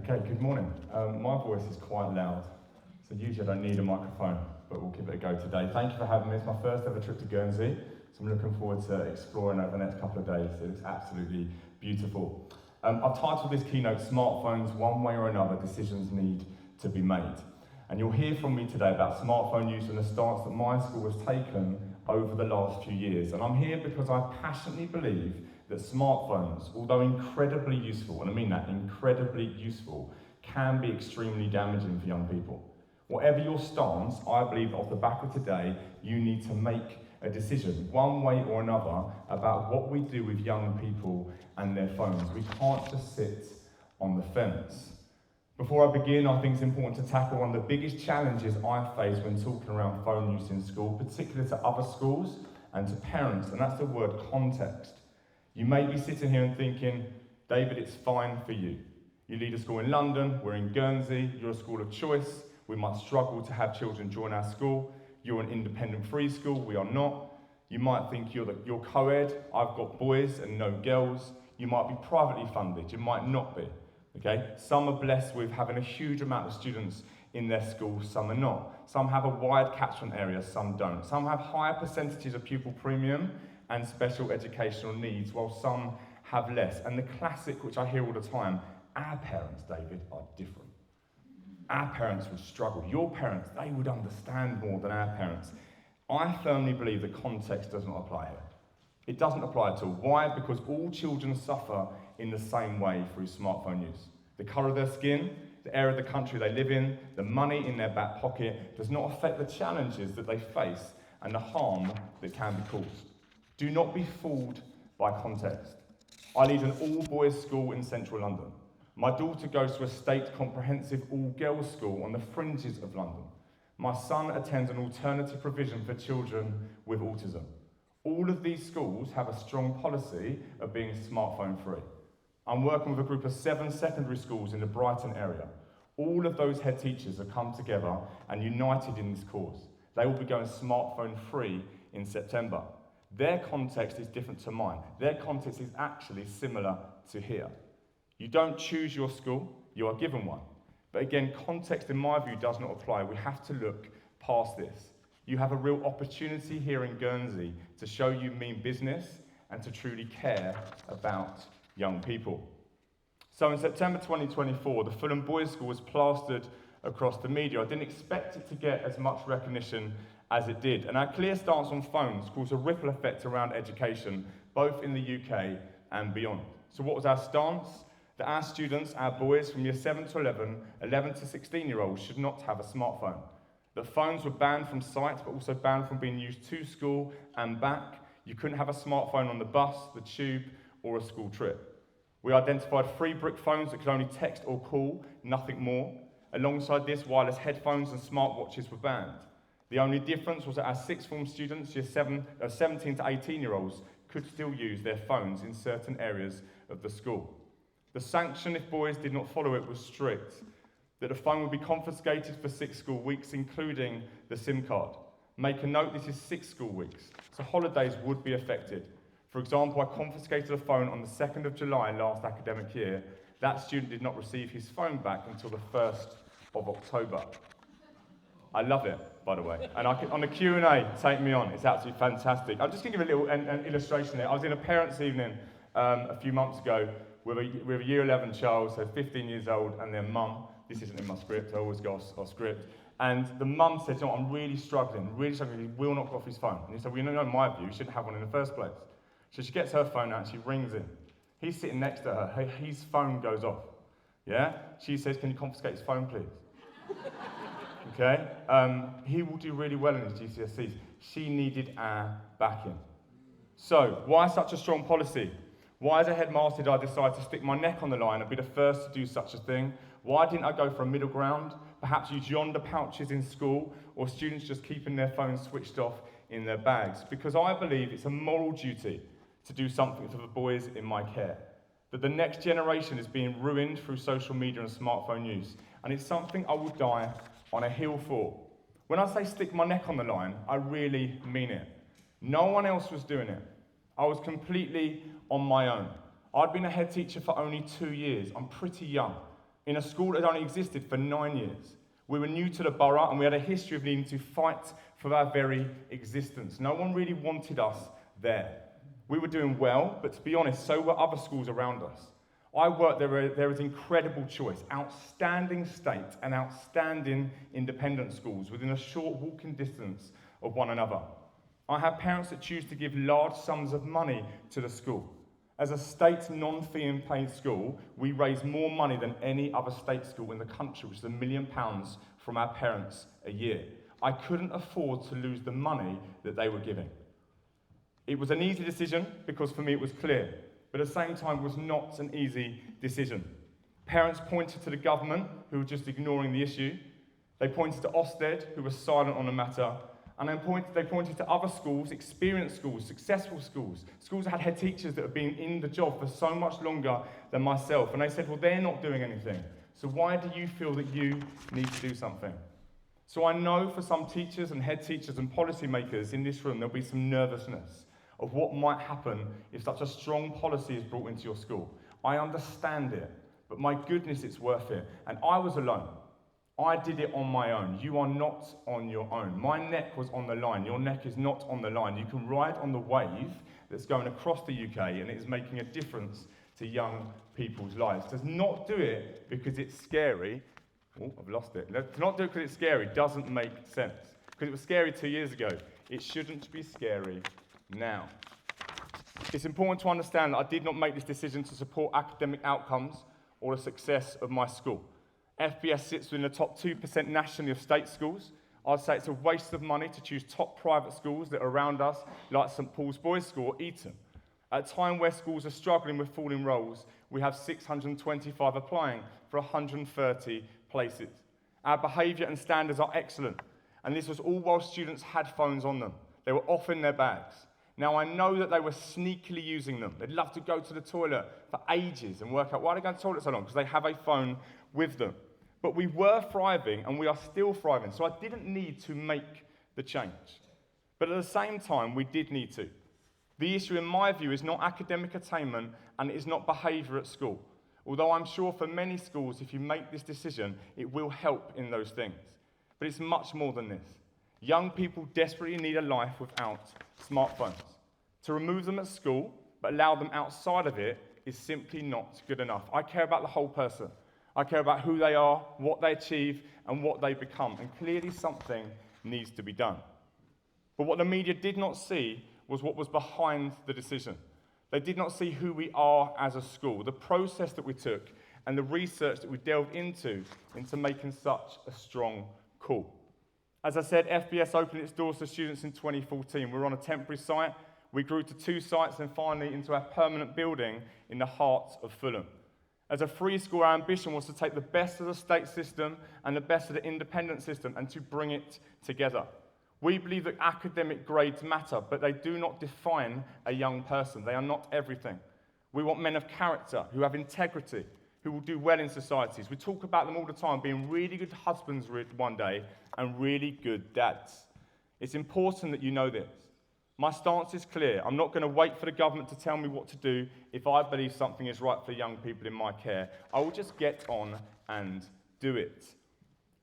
Okay, good morning. My voice is quite loud, so usually I don't need a microphone, but we'll give it a go today. Thank you for having me. It's my first ever trip to Guernsey, so I'm looking forward to exploring over the next couple of days. It looks absolutely beautiful. I've titled this keynote, Smartphones, One Way or Another, Decisions Need to be Made. And you'll hear from me today about smartphone use and the stance that my school has taken over the last few years. And I'm here because I passionately believe that smartphones, although incredibly useful, and I mean that, incredibly useful, can be extremely damaging for young people. Whatever your stance, I believe off the back of today, you need to make a decision, one way or another, about what we do with young people and their phones. We can't just sit on the fence. Before I begin, I think it's important to tackle one of the biggest challenges I face when talking around phone use in school, particularly to other schools and to parents, and that's the word context. You may be sitting here and thinking, David, it's fine for you. You lead a school in London, we're in Guernsey, you're a school of choice, we might struggle to have children join our school, you're an independent free school, we are not. You might think you're co-ed, I've got boys and no girls. You might be privately funded, you might not be. Okay? Some are blessed with having a huge amount of students in their school, some are not. Some have a wide catchment area, some don't. Some have higher percentages of pupil premium and special educational needs, while some have less. And the classic, which I hear all the time, our parents, David, are different. Our parents would struggle. Your parents, they would understand more than our parents. I firmly believe the context does not apply here. It doesn't apply at all. Why? Because all children suffer in the same way through smartphone use. The colour of their skin, the area of the country they live in, the money in their back pocket does not affect the challenges that they face and the harm that can be caused. Do not be fooled by context. I lead an all-boys school in central London. My daughter goes to a state comprehensive all-girls school on the fringes of London. My son attends an alternative provision for children with autism. All of these schools have a strong policy of being smartphone free. I'm working with a group of 7 secondary schools in the Brighton area. All of those head teachers have come together and united in this cause. They will be going smartphone free in September. Their context is different to mine. Their context is actually similar to here. You don't choose your school, you are given one. But again, context in my view does not apply. We have to look past this. You have a real opportunity here in Guernsey to show you mean business and to truly care about young people. So in September 2024, the Fulham Boys School was plastered across the media. I didn't expect it to get as much recognition as it did. And our clear stance on phones caused a ripple effect around education, both in the UK and beyond. So what was our stance? That our students, our boys from year 7 to 11, 11 to 16-year-olds should not have a smartphone. That phones were banned from sight, but also banned from being used to school and back. You couldn't have a smartphone on the bus, the tube, or a school trip. We identified 3 brick phones that could only text or call, nothing more. Alongside this, wireless headphones and smartwatches were banned. The only difference was that our sixth form students, year 17 to 18-year-olds, could still use their phones in certain areas of the school. The sanction if boys did not follow it was strict, that the phone would be confiscated for 6 school weeks, including the SIM card. Make a note, this is 6 school weeks, so holidays would be affected. For example, I confiscated a phone on the 2nd of July last academic year. That student did not receive his phone back until the 1st of October. I love it, by the way. And on the Q&A, take me on. It's absolutely fantastic. I'm just going to give a little an illustration there. I was in a parents' evening a few months ago with a year 11 child, so 15 years old, and their mum. This isn't in my script. I always got a script. And the mum said, I'm really struggling. He will not go off his phone. And he said, well, you know, in my view, you shouldn't have one in the first place. So she gets her phone out and she rings him. He's sitting next to her. His phone goes off. Yeah? She says, can you confiscate his phone, please? Okay? He will do really well in his GCSEs. She needed our backing. So, why such a strong policy? Why, as a headmaster, did I decide to stick my neck on the line and be the first to do such a thing? Why didn't I go for a middle ground? Perhaps use yonder pouches in school, or students just keeping their phones switched off in their bags? Because I believe it's a moral duty to do something for the boys in my care. That the next generation is being ruined through social media and smartphone use. And it's something I will die on a hill for. When I say stick my neck on the line, I really mean it. No one else was doing it. I was completely on my own. I'd been a head teacher for only 2 years. I'm pretty young. in a school that had only existed for 9 years. We were new to the borough and we had a history of needing to fight for our very existence. No one really wanted us there. We were doing well, but to be honest, so were other schools around us. I worked there was incredible choice, outstanding state and outstanding independent schools within a short walking distance of one another. I have parents that choose to give large sums of money to the school. As a state non-fee and paid school, we raise more money than any other state school in the country, which is £1 million from our parents a year. I couldn't afford to lose the money that they were giving. It was an easy decision because for me it was clear, but at the same time it was not an easy decision. Parents pointed to the government, who were just ignoring the issue. They pointed to Ofsted, who was silent on the matter. And they pointed to other schools, experienced schools, successful schools, schools that had head teachers that have been in the job for so much longer than myself. And they said, well, they're not doing anything. So why do you feel that you need to do something? So I know for some teachers and head teachers and policymakers in this room, there'll be some nervousness of what might happen if such a strong policy is brought into your school. I understand it, but my goodness, it's worth it. And I was alone. I did it on my own. You are not on your own. My neck was on the line. Your neck is not on the line. You can ride on the wave that's going across the UK and it is making a difference to young people's lives. Does not do it because it's scary. Oh, I've lost it. To not do it because it's scary doesn't make sense. Because it was scary 2 years ago. It shouldn't be scary now. It's important to understand that I did not make this decision to support academic outcomes or the success of my school. FBS sits within the top 2% nationally of state schools. I'd say it's a waste of money to choose top private schools that are around us, like St Paul's Boys School or Eton. At a time where schools are struggling with falling roles, we have 625 applying for 130 places. Our behaviour and standards are excellent, and this was all while students had phones on them. They were off in their bags. Now, I know that they were sneakily using them. They'd love to go to the toilet for ages and work out why they go to the toilet so long, because they have a phone with them. But we were thriving, and we are still thriving, so I didn't need to make the change. But at the same time, we did need to. The issue, in my view, is not academic attainment, and it is not behaviour at school. Although I'm sure for many schools, if you make this decision, it will help in those things. But it's much more than this. Young people desperately need a life without smartphones. To remove them at school, but allow them outside of it, is simply not good enough. I care about the whole person. I care about who they are, what they achieve, and what they become. And clearly something needs to be done. But what the media did not see was what was behind the decision. They did not see who we are as a school, the process that we took, and the research that we delved into making such a strong call. As I said, FBS opened its doors to students in 2014. We were on a temporary site. We grew to 2 sites and finally into our permanent building in the heart of Fulham. As a free school, our ambition was to take the best of the state system and the best of the independent system and to bring it together. We believe that academic grades matter, but they do not define a young person. They are not everything. We want men of character, who have integrity, who will do well in societies. We talk about them all the time, being really good husbands one day and really good dads. It's important that you know this. My stance is clear. I'm not going to wait for the government to tell me what to do if I believe something is right for young people in my care. I will just get on and do it.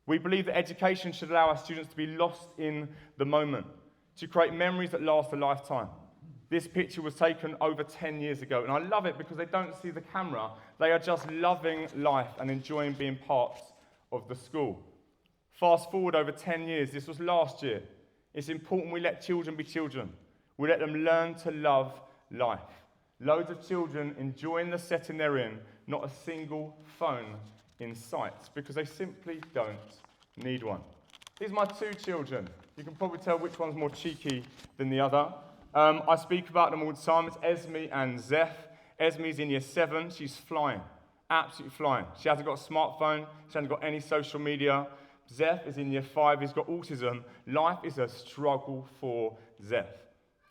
We believe that education should allow our students to be lost in the moment, to create memories that last a lifetime. This picture was taken over 10 years ago, and I love it because they don't see the camera. They are just loving life and enjoying being part of the school. Fast forward over 10 years, this was last year. It's important we let children be children. We let them learn to love life. Loads of children enjoying the setting they're in, not a single phone in sight, because they simply don't need one. These are my 2 children. You can probably tell which one's more cheeky than the other. I speak about them all the time. It's Esme and Zeph. Esme's in year 7. She's flying, absolutely flying. She hasn't got a smartphone. She hasn't got any social media. Zeph is in year 5. He's got autism. Life is a struggle for Zeph.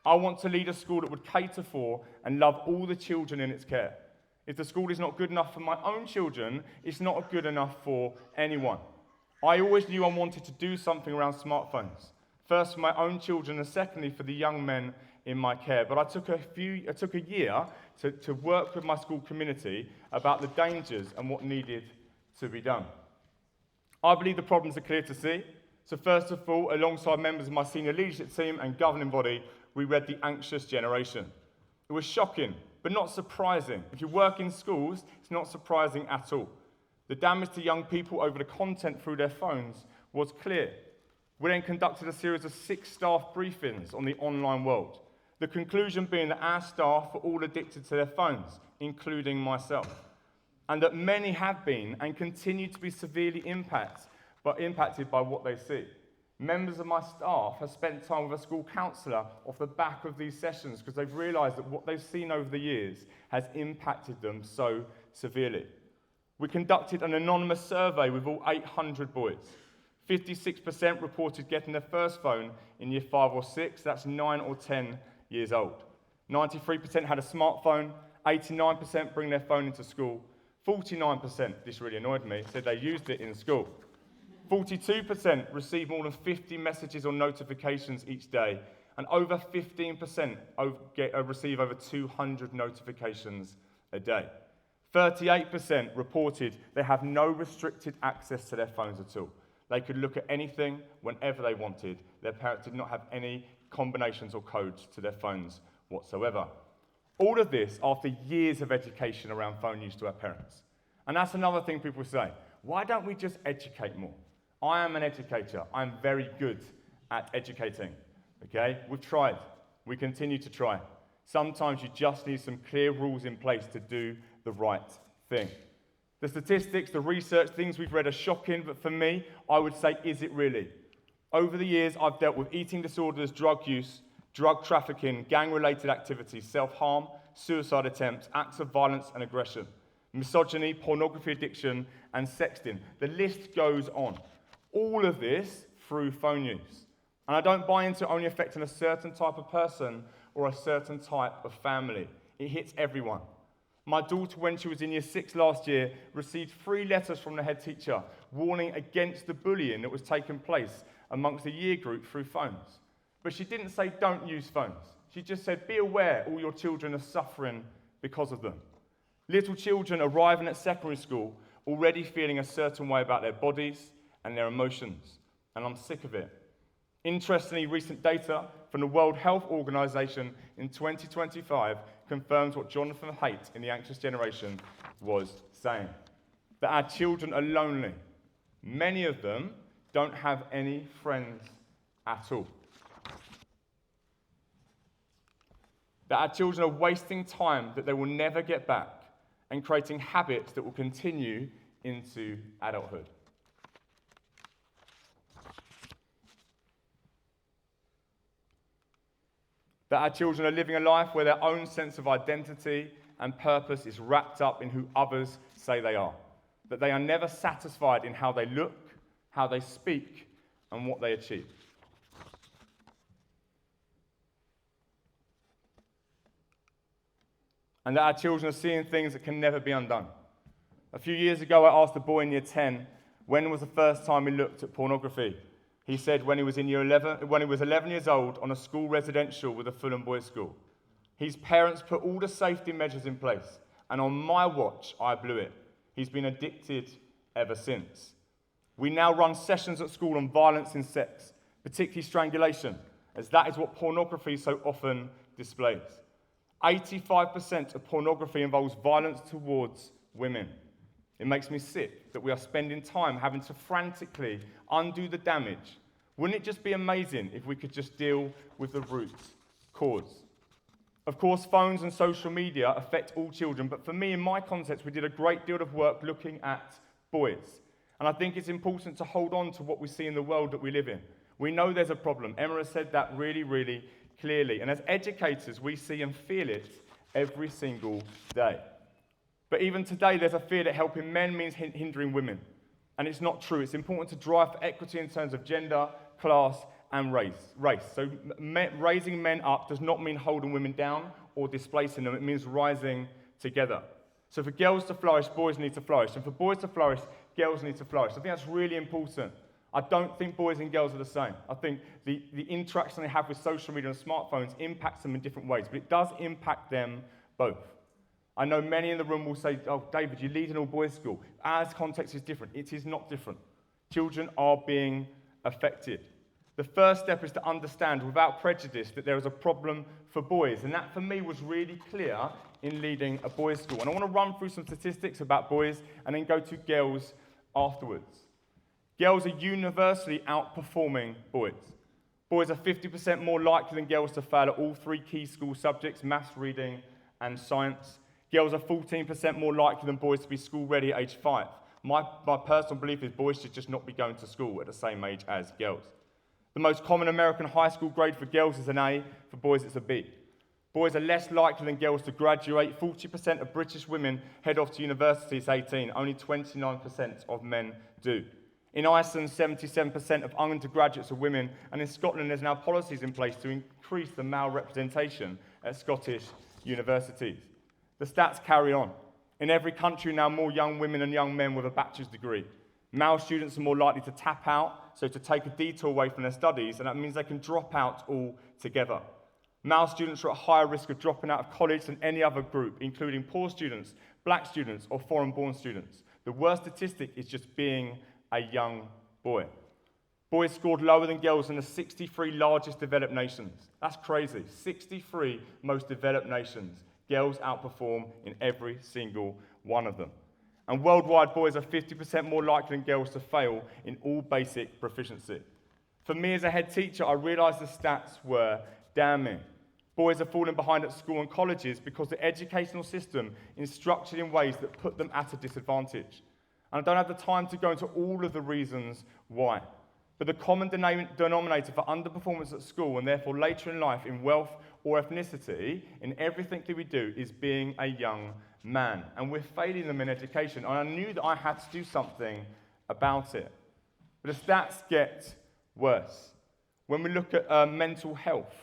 I want to lead a school that would cater for and love all the children in its care. If the school is not good enough for my own children, it's not good enough for anyone. I always knew I wanted to do something around smartphones. First for my own children, and secondly for the young men in my care. But I took a year to work with my school community about the dangers and what needed to be done. I believe the problems are clear to see. So first of all, alongside members of my senior leadership team and governing body, we read The Anxious Generation. It was shocking, but not surprising. If you work in schools, it's not surprising at all. The damage to young people over the content through their phones was clear. We then conducted a series of 6 staff briefings on the online world. The conclusion being that our staff were all addicted to their phones, including myself, and that many have been and continue to be severely impacted by what they see. Members of my staff have spent time with a school counsellor off the back of these sessions because they've realised that what they've seen over the years has impacted them so severely. We conducted an anonymous survey with all 800 boys. 56% reported getting their first phone in year 5 or 6, that's 9 or 10 years old. 93% had a smartphone, 89% bring their phone into school, 49%, this really annoyed me, said they used it in school. 42% receive more than 50 messages or notifications each day, and over 15% receive over 200 notifications a day. 38% reported they have no restricted access to their phones at all. They could look at anything whenever they wanted. Their parents did not have any combinations or codes to their phones whatsoever. All of this after years of education around phone use to our parents. And that's another thing people say. Why don't we just educate more? I am an educator. I'm very good at educating. Okay? We've tried. We continue to try. Sometimes you just need some clear rules in place to do the right thing. The statistics, the research, things we've read are shocking, but for me, I would say, is it really? Over the years, I've dealt with eating disorders, drug use, drug trafficking, gang-related activities, self-harm, suicide attempts, acts of violence and aggression, misogyny, pornography addiction, and sexting. The list goes on. All of this through phone use. And I don't buy into only affecting a certain type of person or a certain type of family. It hits everyone. My daughter, when she was in year 6 last year, received 3 letters from the head teacher warning against the bullying that was taking place amongst the year group through phones. But she didn't say, don't use phones. She just said, be aware all your children are suffering because of them. Little children arriving at secondary school already feeling a certain way about their bodies and their emotions. And I'm sick of it. Interestingly, recent data from the World Health Organization in 2025 confirms what Jonathan Haidt in The Anxious Generation was saying. That our children are lonely. Many of them don't have any friends at all. That our children are wasting time that they will never get back and creating habits that will continue into adulthood. That our children are living a life where their own sense of identity and purpose is wrapped up in who others say they are. That they are never satisfied in how they look, how they speak, and what they achieve. And that our children are seeing things that can never be undone. A few years ago, I asked a boy in year 10, when was the first time he looked at pornography? He said when he was 11 years old on a school residential with the Fulham Boys School. His parents put all the safety measures in place, and on my watch, I blew it. He's been addicted ever since. We now run sessions at school on violence in sex, particularly strangulation, as that is what pornography so often displays. 85% of pornography involves violence towards women. It makes me sick that we are spending time having to frantically undo the damage. Wouldn't it just be amazing if we could just deal with the root cause? Of course, phones and social media affect all children, but for me, in my context, we did a great deal of work looking at boys. And I think it's important to hold on to what we see in the world that we live in. We know there's a problem. Emma has said that really, really clearly. And as educators, we see and feel it every single day. But even today, there's a fear that helping men means hindering women. And it's not true. It's important to drive for equity in terms of gender, class, and race. So raising men up does not mean holding women down or displacing them. It means rising together. So for girls to flourish, boys need to flourish. And for boys to flourish, girls need to flourish. I think that's really important. I don't think boys and girls are the same. I think the interaction they have with social media and smartphones impacts them in different ways, but it does impact them both. I know many in the room will say, oh, David, you lead an all-boys school. Ours context is different. It is not different. Children are being affected. The first step is to understand without prejudice that there is a problem for boys. And that, for me, was really clear in leading a boys' school. And I want to run through some statistics about boys and then go to girls afterwards. Girls are universally outperforming boys. Boys are 50% more likely than girls to fail at all three key school subjects, maths, reading, and science. Girls are 14% more likely than boys to be school-ready at age 5. My personal belief is boys should just not be going to school at the same age as girls. The most common American high school grade for girls is an A, for boys it's a B. Boys are less likely than girls to graduate. 40% of British women head off to university at 18. Only 29% of men do. In Iceland, 77% of undergraduates are women, and in Scotland there's now policies in place to increase the male representation at Scottish universities. The stats carry on. In every country now, more young women and young men with a bachelor's degree. Male students are more likely to tap out, so to take a detour away from their studies, and that means they can drop out altogether. Male students are at higher risk of dropping out of college than any other group, including poor students, black students, or foreign-born students. The worst statistic is just being a young boy. Boys scored lower than girls in the 63 largest developed nations. That's crazy. 63 most developed nations. Girls outperform in every single one of them. And worldwide, boys are 50% more likely than girls to fail in all basic proficiency. For me as a head teacher, I realised the stats were damning. Boys are falling behind at school and colleges because the educational system is structured in ways that put them at a disadvantage. And I don't have the time to go into all of the reasons why. But the common denominator for underperformance at school and therefore later in life in wealth or ethnicity in everything that we do is being a young man. And we're failing them in education. And I knew that I had to do something about it. But the stats get worse. When we look at mental health,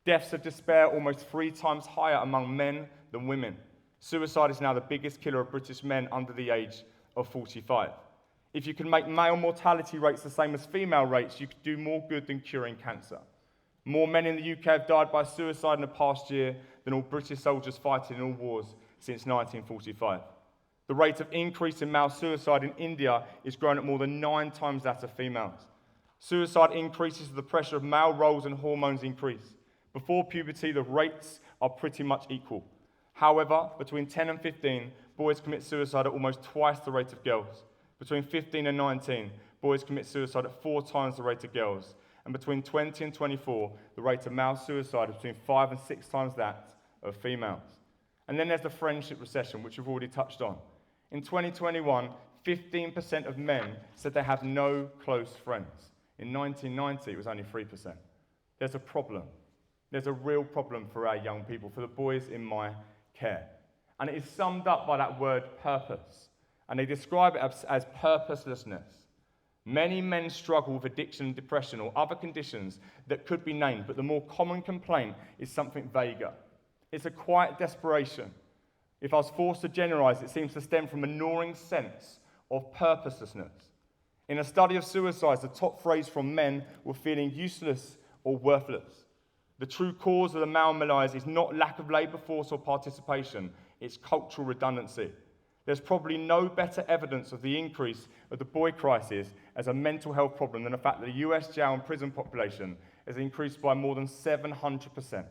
deaths of despair almost 3 times higher among men than women. Suicide is now the biggest killer of British men under the age of 45. If you can make male mortality rates the same as female rates, you could do more good than curing cancer. More men in the UK have died by suicide in the past year than all British soldiers fighting in all wars since 1945. The rate of increase in male suicide in India is growing at more than 9 times that of females. Suicide increases as the pressure of male roles and hormones increase. Before puberty, the rates are pretty much equal. However, between 10 and 15, boys commit suicide at almost twice the rate of girls. Between 15 and 19, boys commit suicide at 4 times the rate of girls. And between 20 and 24, the rate of male suicide is between 5 and 6 times that of females. And then there's the friendship recession, which we've already touched on. In 2021, 15% of men said they have no close friends. In 1990, it was only 3%. There's a problem. There's a real problem for our young people, for the boys in my care. And it is summed up by that word purpose. And they describe it as purposelessness. Many men struggle with addiction and depression or other conditions that could be named, but the more common complaint is something vaguer. It's a quiet desperation. If I was forced to generalize, it seems to stem from a gnawing sense of purposelessness. In a study of suicides, the top phrase from men were feeling useless or worthless. The true cause of the male malaise is not lack of labour force or participation, it's cultural redundancy. There's probably no better evidence of the increase of the boy crisis as a mental health problem than the fact that the US jail and prison population has increased by more than 700%.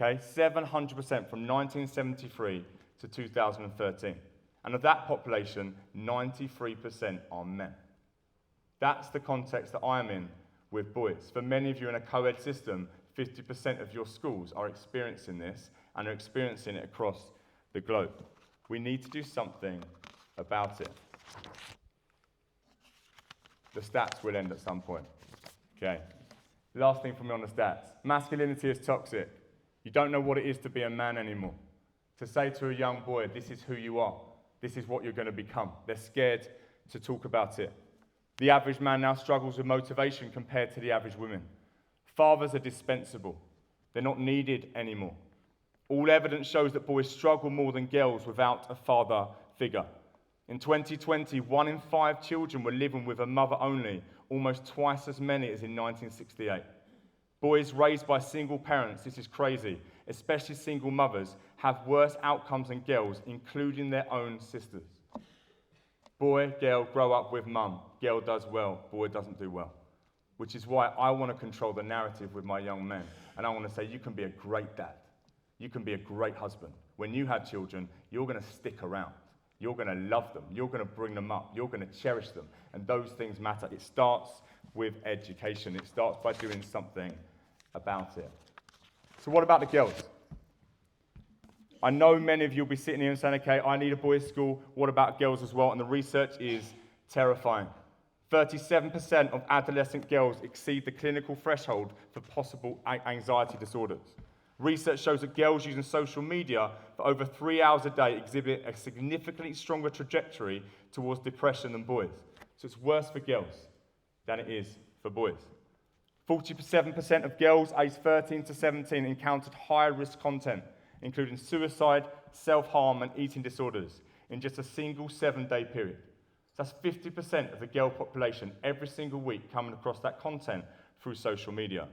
Okay, 700% from 1973 to 2013. And of that population, 93% are men. That's the context that I am in with boys. For many of you in a co-ed system, 50% of your schools are experiencing this and are experiencing it across the globe. We need to do something about it. The stats will end at some point. Okay. Last thing from me on the stats. Masculinity is toxic. You don't know what it is to be a man anymore. To say to a young boy, this is who you are. This is what you're going to become. They're scared to talk about it. The average man now struggles with motivation compared to the average woman. Fathers are dispensable. They're not needed anymore. All evidence shows that boys struggle more than girls without a father figure. In 2020, 1 in 5 children were living with a mother only, almost twice as many as in 1968. Boys raised by single parents, this is crazy, especially single mothers, have worse outcomes than girls, including their own sisters. Boy, girl, grow up with mum. Girl does well, boy doesn't do well. Which is why I want to control the narrative with my young men. And I want to say, you can be a great dad. You can be a great husband. When you have children, you're going to stick around. You're going to love them. You're going to bring them up. You're going to cherish them. And those things matter. It starts with education. It starts by doing something about it. So what about the girls? I know many of you will be sitting here and saying, okay, I need a boys' school. What about girls as well? And the research is terrifying. 37% of adolescent girls exceed the clinical threshold for possible anxiety disorders. Research shows that girls using social media for over 3 hours a day exhibit a significantly stronger trajectory towards depression than boys. So it's worse for girls than it is for boys. 47% of girls aged 13 to 17 encountered high-risk content, including suicide, self-harm, and eating disorders, in just a single 7-day period. That's 50% of the girl population every single week coming across that content through social media.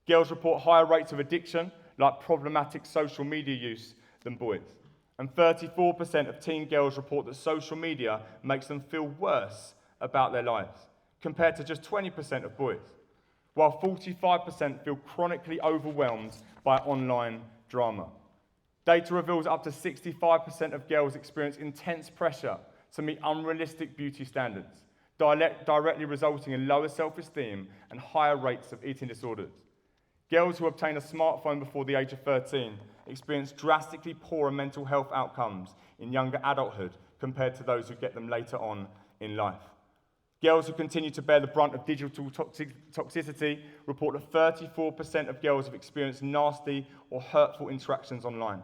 Girls report higher rates of addiction, like problematic social media use, than boys. And 34% of teen girls report that social media makes them feel worse about their lives, compared to just 20% of boys, while 45% feel chronically overwhelmed by online drama. Data reveals up to 65% of girls experience intense pressure to meet unrealistic beauty standards, directly resulting in lower self-esteem and higher rates of eating disorders. Girls who obtain a smartphone before the age of 13 experience drastically poorer mental health outcomes in younger adulthood compared to those who get them later on in life. Girls who continue to bear the brunt of digital toxicity report that 34% of girls have experienced nasty or hurtful interactions online.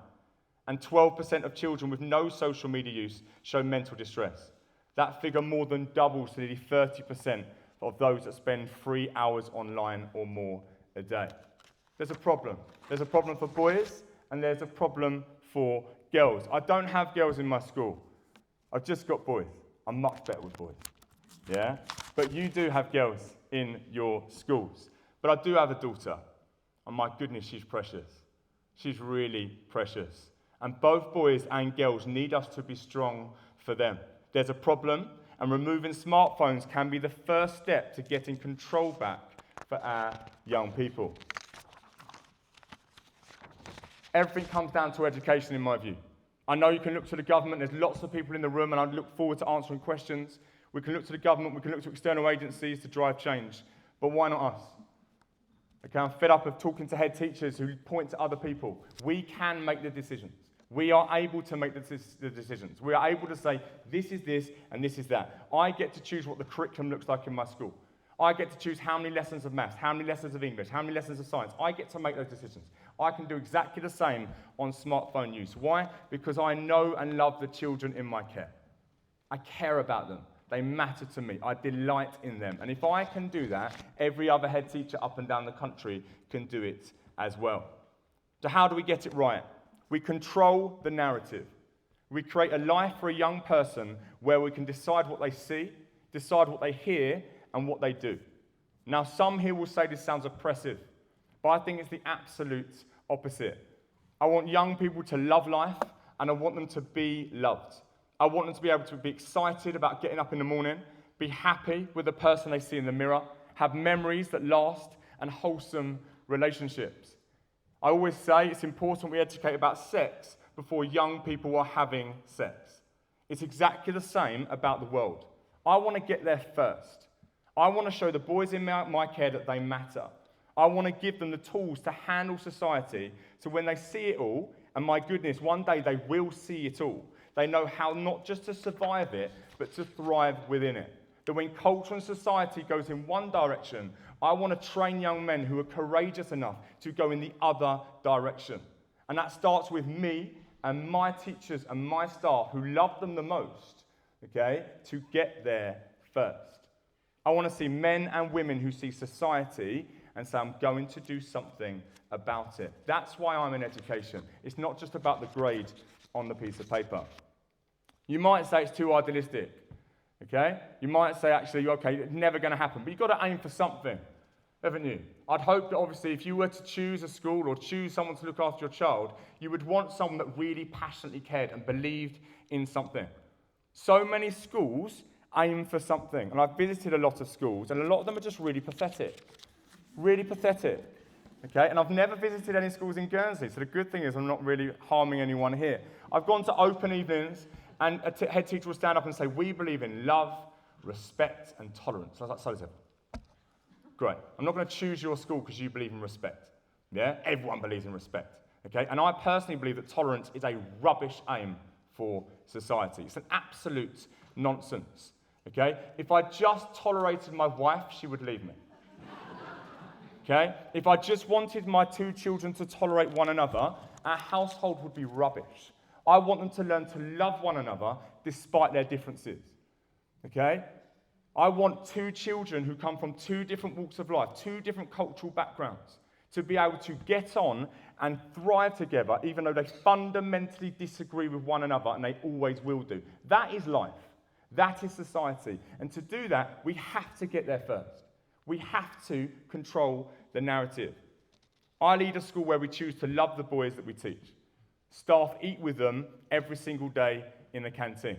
And 12% of children with no social media use show mental distress. That figure more than doubles to nearly 30% of those that spend 3 hours online or more a day. There's a problem. There's a problem for boys, and there's a problem for girls. I don't have girls in my school. I've just got boys. I'm much better with boys. Yeah? But you do have girls in your schools. But I do have a daughter, and my goodness, she's precious. She's really precious. And both boys and girls need us to be strong for them. There's a problem, and removing smartphones can be the first step to getting control back for our young people. Everything comes down to education, in my view. I know you can look to the government. There's lots of people in the room, and I look forward to answering questions. We can look to the government. We can look to external agencies to drive change. But why not us? Okay, I'm fed up of talking to head teachers who point to other people. We can make the decisions. We are able to make the decisions. We are able to say, this is this and this is that. I get to choose what the curriculum looks like in my school. I get to choose how many lessons of maths, how many lessons of English, how many lessons of science. I get to make those decisions. I can do exactly the same on smartphone use. Why? Because I know and love the children in my care. I care about them. They matter to me. I delight in them. And if I can do that, every other head teacher up and down the country can do it as well. So how do we get it right? We control the narrative. We create a life for a young person where we can decide what they see, decide what they hear, and what they do. Now, some here will say this sounds oppressive, but I think it's the absolute opposite. I want young people to love life, and I want them to be loved. I want them to be able to be excited about getting up in the morning, be happy with the person they see in the mirror, have memories that last, and wholesome relationships. I always say it's important we educate about sex before young people are having sex. It's exactly the same about the world. I want to get there first. I want to show the boys in my care that they matter. I want to give them the tools to handle society so when they see it all, and my goodness, one day they will see it all, they know how not just to survive it, but to thrive within it. That when culture and society goes in one direction, I want to train young men who are courageous enough to go in the other direction. And that starts with me and my teachers and my staff who love them the most, okay, to get there first. I want to see men and women who see society and say, I'm going to do something about it. That's why I'm in education. It's not just about the grade on the piece of paper. You might say it's too idealistic, okay? You might say, actually, okay, it's never going to happen, but you've got to aim for something. haven't you? I'd hope that obviously if you were to choose a school or choose someone to look after your child, you would want someone that really passionately cared and believed in something. So many schools aim for something, and I've visited a lot of schools, and a lot of them are just really pathetic. Really pathetic. Okay, and I've never visited any schools in Guernsey, so the good thing is I'm not really harming anyone here. I've gone to open evenings, and a head teacher will stand up and say, we believe in love, respect, and tolerance. I was like, so does it. Great. I'm not going to choose your school because you believe in respect. Yeah? Everyone believes in respect. Okay? And I personally believe that tolerance is a rubbish aim for society. It's an absolute nonsense. Okay? If I just tolerated my wife, she would leave me. Okay? If I just wanted my two children to tolerate one another, our household would be rubbish. I want them to learn to love one another despite their differences. Okay? I want two children who come from two different walks of life, two different cultural backgrounds, to be able to get on and thrive together, even though they fundamentally disagree with one another, and they always will do. That is life. That is society. And to do that, we have to get there first. We have to control the narrative. I lead a school where we choose to love the boys that we teach. Staff eat with them every single day in the canteen.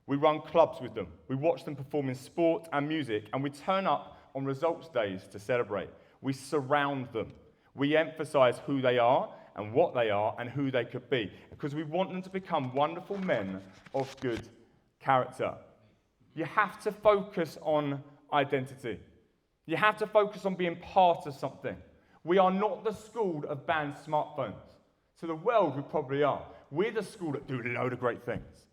We run clubs with them. We watch them perform in sport and music, and we turn up on results days to celebrate. We surround them. We emphasize who they are and what they are and who they could be, because we want them to become wonderful men of good character. You have to focus on identity. You have to focus on being part of something. We are not the school that have banned smartphones. To the world, we probably are. We're the school that do a load of great things.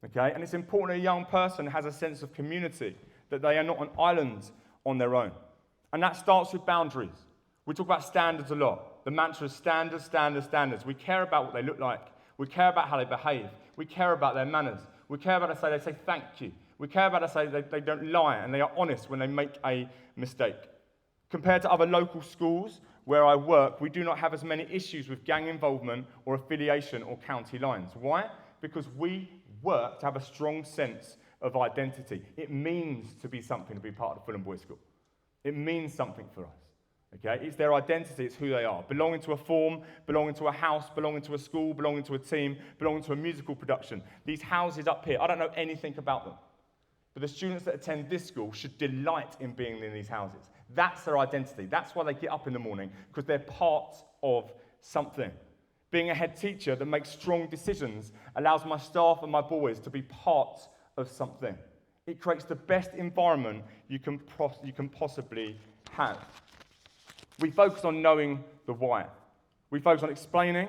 Okay? And it's important a young person has a sense of community, that they are not an island on their own. And that starts with boundaries. We talk about standards a lot. The mantra is standards, standards, standards. We care about what they look like. We care about how they behave. We care about their manners. We care about they say thank you. We care about they don't lie and they are honest when they make a mistake. Compared to other local schools where I work, we do not have as many issues with gang involvement or affiliation or county lines. Why? Because we work to have a strong sense of identity. It means to be something to be part of Fulham Boys School. It means something for us. Okay? It's their identity, it's who they are. Belonging to a form, belonging to a house, belonging to a school, belonging to a team, belonging to a musical production. These houses up here, I don't know anything about them. But the students that attend this school should delight in being in these houses. That's their identity. That's why they get up in the morning, because they're part of something. Being a head teacher that makes strong decisions allows my staff and my boys to be part of something. It creates the best environment you can possibly have. We focus on knowing the why. We focus on explaining,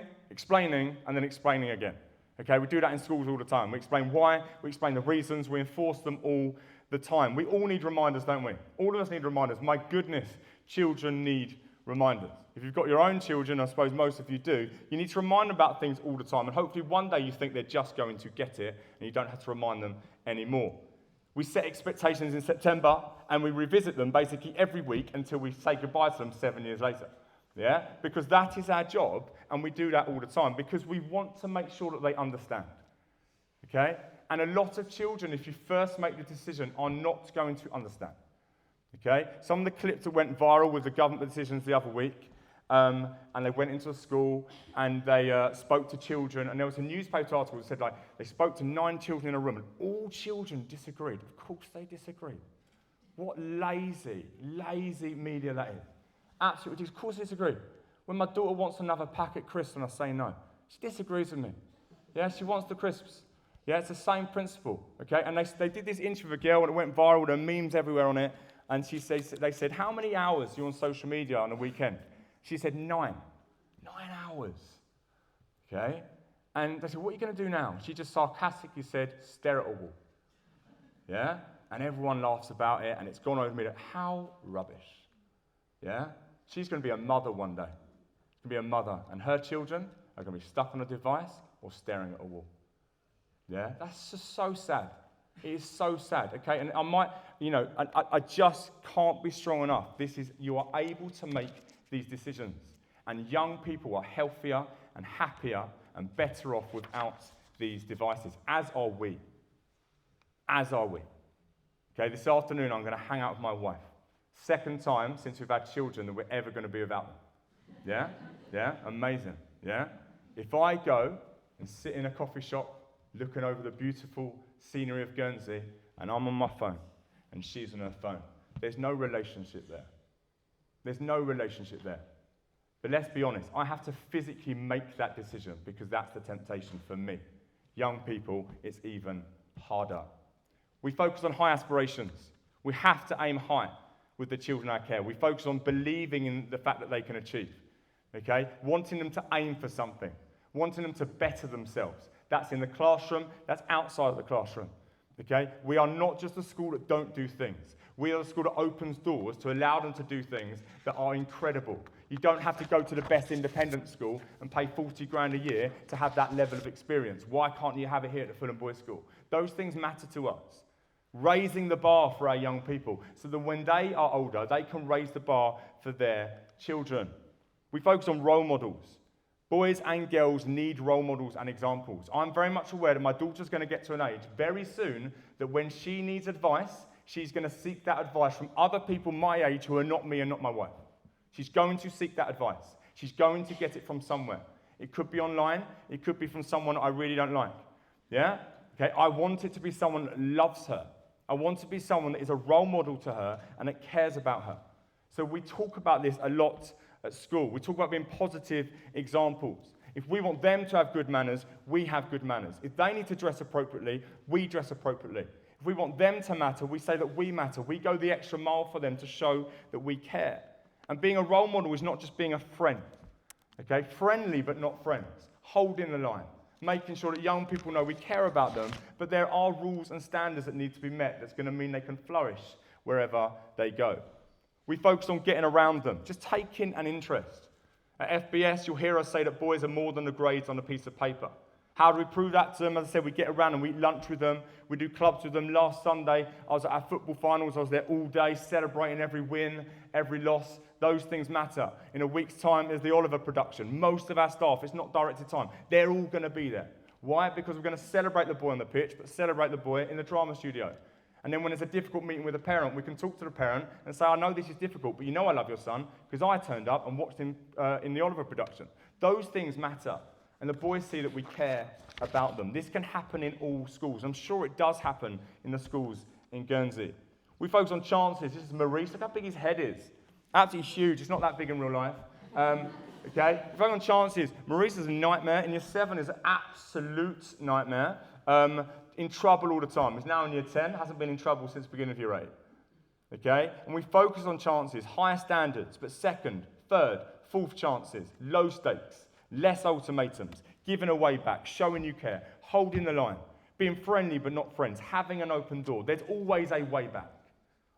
and then explaining again. Okay, we do that in schools all the time. We explain why, we explain the reasons, we enforce them all the time. We all need reminders, don't we? All of us need reminders. My goodness, children need reminders. If you've got your own children, I suppose most of you do, you need to remind them about things all the time, and hopefully one day you think they're just going to get it, and you don't have to remind them anymore. We set expectations in September, and we revisit them basically every week until we say goodbye to them 7 years later. Yeah? Because that is our job, and we do that all the time, because we want to make sure that they understand. Okay? And a lot of children, if you first make the decision, are not going to understand. Okay? Some of the clips that went viral with the government decisions the other week, and they went into a school, and they spoke to children, and there was a newspaper article that said, like, they spoke to 9 children in a room, and all children disagreed. Of course they disagreed. What lazy media that is. Absolutely, of course they disagree. When my daughter wants another packet of crisps and I say no, she disagrees with me. Yeah, she wants the crisps. Yeah, it's the same principle. Okay, and they did this interview with a girl and it went viral. There were memes everywhere on it. And they said, how many hours are you on social media on a weekend? She said 9. 9 hours. Okay, and they said, what are you going to do now? She just sarcastically said, stare at a wall. Yeah, and everyone laughs about it, and it's gone over me that how rubbish. Yeah. She's going to be a mother one day. She's going to be a mother, and her children are going to be stuck on a device or staring at a wall. Yeah, that's just so sad. It is so sad, okay? And I just can't be strong enough. You are able to make these decisions, and young people are healthier and happier and better off without these devices, as are we. As are we. Okay, this afternoon I'm going to hang out with my wife. Second time since we've had children that we're ever going to be without them. Yeah? Yeah? Amazing. Yeah? If I go and sit in a coffee shop looking over the beautiful scenery of Guernsey and I'm on my phone and she's on her phone, there's no relationship there. There's no relationship there. But let's be honest, I have to physically make that decision because that's the temptation for me. Young people, it's even harder. We focus on high aspirations. We have to aim high with the children I care. We focus on believing in the fact that they can achieve, okay? Wanting them to aim for something, wanting them to better themselves. That's in the classroom, that's outside of the classroom, okay? We are not just a school that don't do things. We are a school that opens doors to allow them to do things that are incredible. You don't have to go to the best independent school and pay 40 grand a year to have that level of experience. Why can't you have it here at the Fulham Boys School? Those things matter to us. Raising the bar for our young people so that when they are older, they can raise the bar for their children. We focus on role models. Boys and girls need role models and examples. I'm very much aware that my daughter's going to get to an age very soon that when she needs advice, she's going to seek that advice from other people my age who are not me and not my wife. She's going to seek that advice. She's going to get it from somewhere. It could be online. It could be from someone I really don't like. Yeah? Okay, I want it to be someone that loves her. I want to be someone that is a role model to her and that cares about her. So we talk about this a lot at school. We talk about being positive examples. If we want them to have good manners, we have good manners. If they need to dress appropriately, we dress appropriately. If we want them to matter, we say that we matter. We go the extra mile for them to show that we care. And being a role model is not just being a friend. Okay? Friendly but not friends. Holding the line. Making sure that young people know we care about them, but there are rules and standards that need to be met that's going to mean they can flourish wherever they go. We focus on getting around them, just taking an interest. At FBS, you'll hear us say that boys are more than the grades on a piece of paper. How do we prove that to them? As I said, we get around and we eat lunch with them. We do clubs with them. Last Sunday, I was at our football finals. I was there all day, celebrating every win, every loss. Those things matter. In a week's time, there's the Oliver production. Most of our staff, it's not directed time. They're all going to be there. Why? Because we're going to celebrate the boy on the pitch, but celebrate the boy in the drama studio. And then when there's a difficult meeting with a parent, we can talk to the parent and say, I know this is difficult, but you know I love your son because I turned up and watched him in the Oliver production. Those things matter. And the boys see that we care about them. This can happen in all schools. I'm sure it does happen in the schools in Guernsey. We focus on chances. This is Maurice. Look how big his head is. Absolutely huge. It's not that big in real life. Okay? We focus on chances. Maurice is a nightmare. In year 7 is an absolute nightmare. In trouble all the time. He's now in year 10. Hasn't been in trouble since the beginning of year 8. Okay? And we focus on chances. Higher standards. But second, third, fourth chances. Low stakes. Less ultimatums, giving a way back, showing you care, holding the line, being friendly but not friends, having an open door. There's always a way back.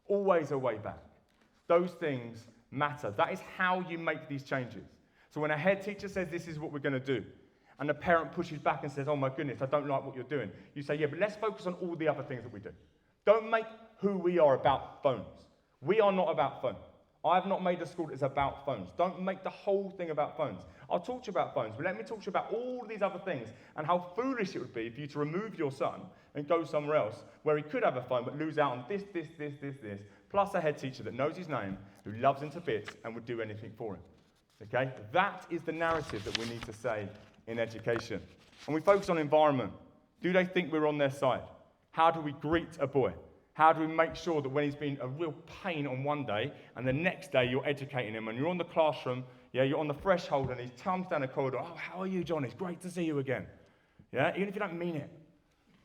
Always a way back. Those things matter. That is how you make these changes. So when a head teacher says this is what we're going to do, and the parent pushes back and says, oh my goodness, I don't like what you're doing, you say, yeah, but let's focus on all the other things that we do. Don't make who we are about phones. We are not about phones. I have not made a school that's about phones. Don't make the whole thing about phones. I'll talk to you about phones, but let me talk to you about all these other things and how foolish it would be for you to remove your son and go somewhere else where he could have a phone but lose out on this, plus a head teacher that knows his name, who loves him to bits and would do anything for him. Okay? That is the narrative that we need to say in education. And we focus on environment. Do they think we're on their side? How do we greet a boy? How do we make sure that when he's been a real pain on one day and the next day you're educating him and you're on the classroom, yeah, you're on the threshold and he comes down the corridor, oh, how are you, John? It's great to see you again. Yeah, even if you don't mean it.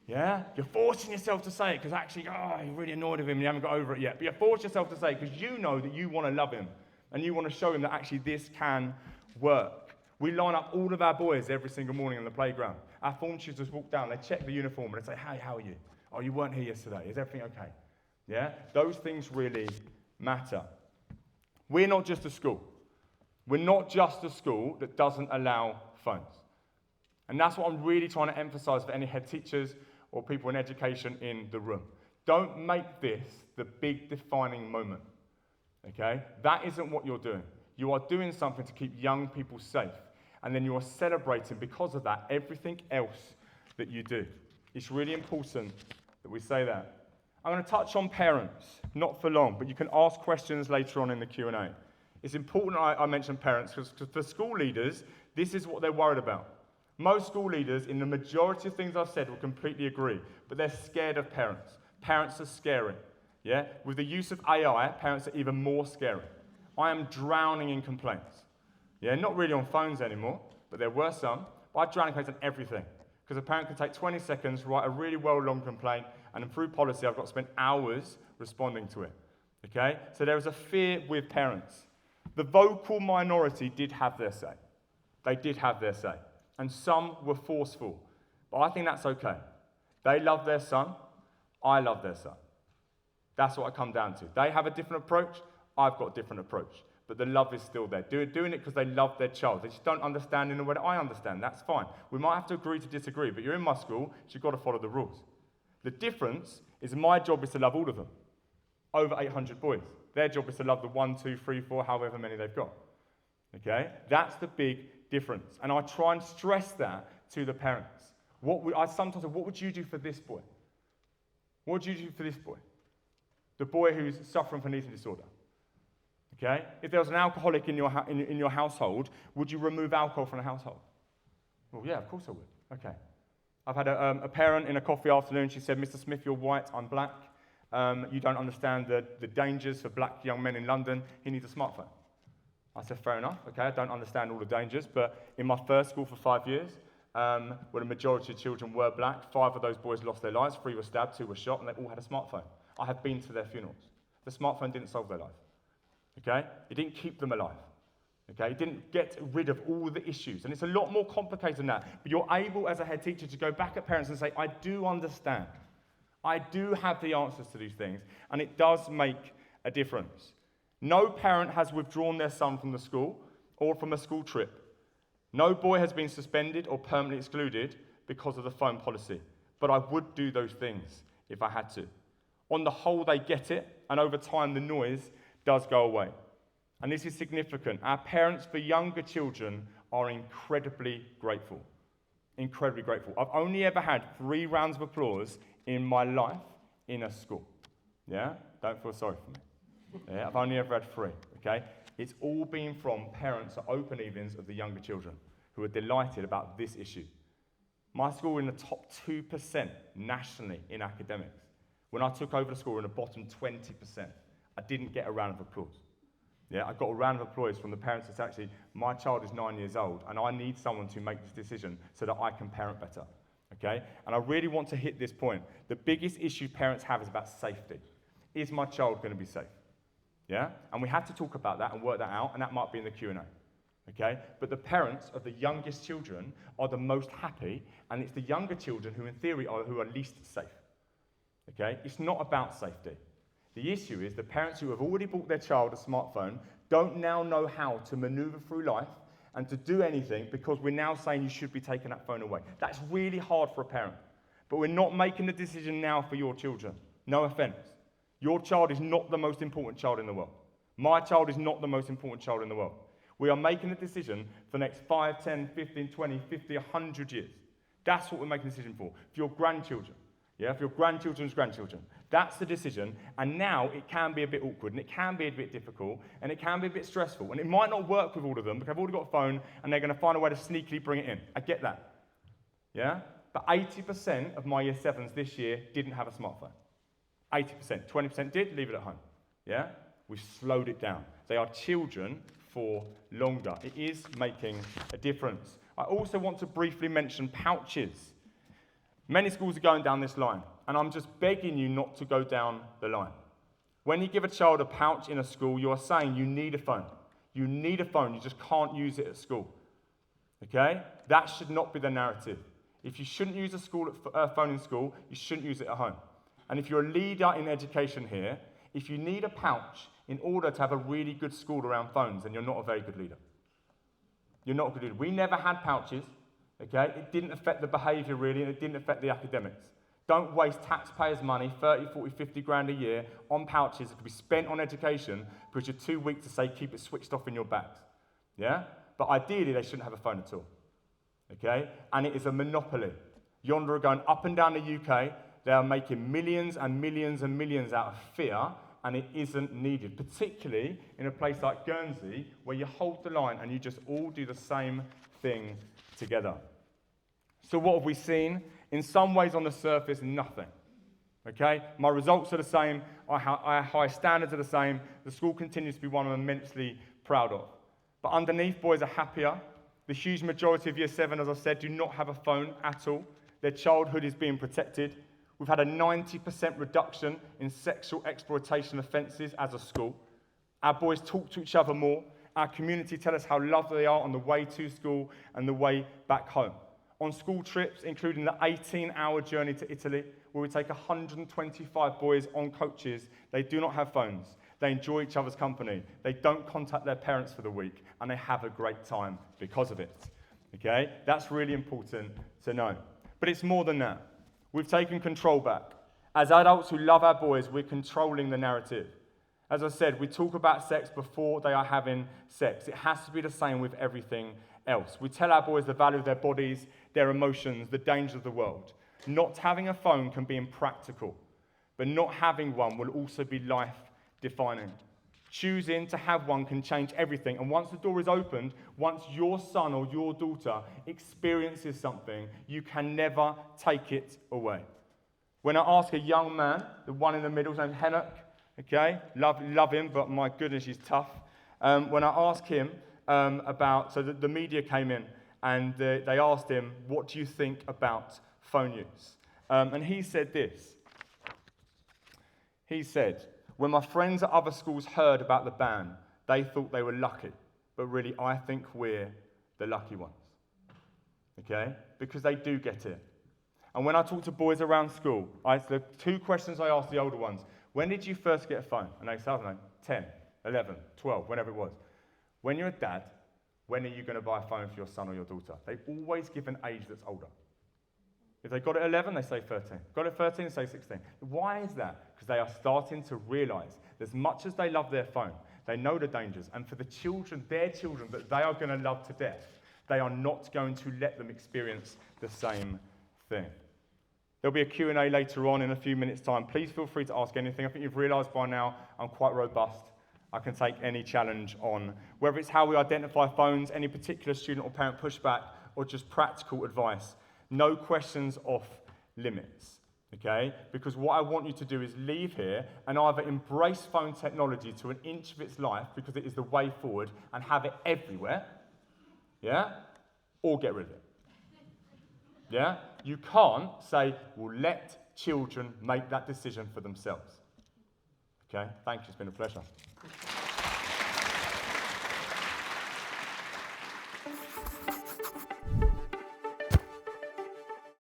Yeah, you're forcing yourself to say it because actually, you're really annoyed with him and you haven't got over it yet. But you force yourself to say it because you know that you want to love him and you want to show him that actually this can work. We line up all of our boys every single morning on the playground. Our form tutors walk down, they check the uniform and they say, hey, how are you? Oh, you weren't here yesterday. Is everything okay? Yeah? Those things really matter. We're not just a school. We're not just a school that doesn't allow phones. And that's what I'm really trying to emphasize for any head teachers or people in education in the room. Don't make this the big defining moment. Okay? That isn't what you're doing. You are doing something to keep young people safe. And then you are celebrating, because of that, everything else that you do. It's really important that we say that. I'm going to touch on parents, not for long, but you can ask questions later on in the Q&A. It's important I mention parents because for school leaders, this is what they're worried about. Most school leaders, in the majority of things I've said, will completely agree, but they're scared of parents. Parents are scary. Yeah? With the use of AI, parents are even more scary. I am drowning in complaints. Yeah, not really on phones anymore, but there were some. But I drown in complaints on everything. Because a parent can take 20 seconds, write a really well-long complaint, and then through policy, I've got to spend hours responding to it. Okay? So there is a fear with parents. The vocal minority did have their say. They did have their say. And some were forceful. But I think that's okay. They love their son. I love their son. That's what I come down to. They have a different approach. I've got a different approach. But the love is still there. Doing it because they love their child. They just don't understand in the way that I understand. That's fine. We might have to agree to disagree, but you're in my school, so you've got to follow the rules. The difference is my job is to love all of them. Over 800 boys. Their job is to love the 1, 2, 3, 4, however many they've got. Okay? That's the big difference. And I try and stress that to the parents. I sometimes say, what would you do for this boy? What would you do for this boy? The boy who's suffering from an eating disorder. Okay? If there was an alcoholic in your household, would you remove alcohol from the household? Well, yeah, of course I would. Okay. I've had a parent in a coffee afternoon. She said, Mr. Smith, you're white, I'm black. You don't understand the dangers for black young men in London. He needs a smartphone. I said, fair enough. Okay, I don't understand all the dangers, but in my first school for 5 years, where the majority of children were black, 5 of those boys lost their lives, 3 were stabbed, 2 were shot, and they all had a smartphone. I have been to their funerals. The smartphone didn't solve their life. Okay? It didn't keep them alive. Okay? It didn't get rid of all the issues. And it's a lot more complicated than that. But you're able, as a head teacher, to go back at parents and say, I do understand. I do have the answers to these things. And it does make a difference. No parent has withdrawn their son from the school or from a school trip. No boy has been suspended or permanently excluded because of the phone policy. But I would do those things if I had to. On the whole, they get it. And over time, the noise does go away. And this is significant. Our parents for younger children are incredibly grateful. Incredibly grateful. I've only ever had 3 rounds of applause in my life in a school. Yeah? Don't feel sorry for me. Yeah? I've only ever had 3. Okay? It's all been from parents at open evenings of the younger children who are delighted about this issue. My school were in the top 2% nationally in academics. When I took over the school, we were in the bottom 20%. I didn't get a round of applause. Yeah, I got a round of applause from the parents that said, actually, my child is 9 years old, and I need someone to make this decision so that I can parent better. Okay? And I really want to hit this point. The biggest issue parents have is about safety. Is my child going to be safe? Yeah? And we have to talk about that and work that out, and that might be in the Q&A. Okay? But the parents of the youngest children are the most happy, and it's the younger children who, in theory, are who are least safe. Okay? It's not about safety. The issue is the parents who have already bought their child a smartphone don't now know how to maneuver through life and to do anything because we're now saying you should be taking that phone away. That's really hard for a parent. But we're not making the decision now for your children. No offense. Your child is not the most important child in the world. My child is not the most important child in the world. We are making a decision for the next 5, 10, 15, 20, 50, 100 years. That's what we're making a decision for your grandchildren. Yeah, for your grandchildren's grandchildren. That's the decision, and now it can be a bit awkward, and it can be a bit difficult, and it can be a bit stressful, and it might not work with all of them, because I've already got a phone, and they're going to find a way to sneakily bring it in. I get that. Yeah? But 80% of my Year 7s this year didn't have a smartphone. 80%. 20% did, leave it at home. Yeah? We've slowed it down. They are children for longer. It is making a difference. I also want to briefly mention pouches. Many schools are going down this line, and I'm just begging you not to go down the line. When you give a child a pouch in a school, you are saying you need a phone. You need a phone, you just can't use it at school. Okay? That should not be the narrative. If you shouldn't use a phone in school, you shouldn't use it at home. And if you're a leader in education here, if you need a pouch in order to have a really good school around phones, then you're not a very good leader. You're not a good leader. We never had pouches. Okay, it didn't affect the behaviour really, and it didn't affect the academics. Don't waste taxpayers' money, 30, 40, 50 grand a year, on pouches that could be spent on education because you're too weak to say keep it switched off in your bags. Yeah? But ideally, they shouldn't have a phone at all. Okay? And it is a monopoly. Yonder are going up and down the UK. They are making millions and millions and millions out of fear, and it isn't needed, particularly in a place like Guernsey, where you hold the line and you just all do the same thing together. So what have we seen? In some ways on the surface, nothing. Okay? My results are the same, our high standards are the same, the school continues to be one I'm immensely proud of. But underneath, boys are happier. The huge majority of Year 7, as I said, do not have a phone at all. Their childhood is being protected. We've had a 90% reduction in sexual exploitation offences as a school. Our boys talk to each other more. Our community tell us how loved they are on the way to school and the way back home. On school trips, including the 18-hour journey to Italy, where we take 125 boys on coaches, they do not have phones. They enjoy each other's company. They don't contact their parents for the week, and they have a great time because of it. Okay? That's really important to know. But it's more than that. We've taken control back. As adults who love our boys, we're controlling the narrative. As I said, we talk about sex before they are having sex. It has to be the same with everything else. We tell our boys the value of their bodies, their emotions, the dangers of the world. Not having a phone can be impractical, but not having one will also be life-defining. Choosing to have one can change everything, and once the door is opened, once your son or your daughter experiences something, you can never take it away. When I ask a young man, the one in the middle, his name's Henok, okay, love him, but my goodness, he's tough. When I ask him so the media came in, and they asked him, what do you think about phone use? And he said this. He said, when my friends at other schools heard about the ban, they thought they were lucky. But really, I think we're the lucky ones. Okay? Because they do get it. And when I talk to boys around school, the two questions I ask the older ones, when did you first get a phone? And they say, I don't know, 10, 11, 12, whenever it was. When you're a dad, when are you going to buy a phone for your son or your daughter? They always give an age that's older. If they got it at 11, they say 13. Got it at 13, they say 16. Why is that? Because they are starting to realise that as much as they love their phone, they know the dangers. And for the children, their children, that they are going to love to death, they are not going to let them experience the same thing. There'll be a Q&A later on in a few minutes' time. Please feel free to ask anything. I think you've realised by now I'm quite robust. I can take any challenge on, whether it's how we identify phones, any particular student or parent pushback, or just practical advice. No questions off limits, okay? Because what I want you to do is leave here and either embrace phone technology to an inch of its life, because it is the way forward, and have it everywhere, yeah? Or get rid of it, yeah? You can't say, well, let children make that decision for themselves. Okay, thank you, it's been a pleasure.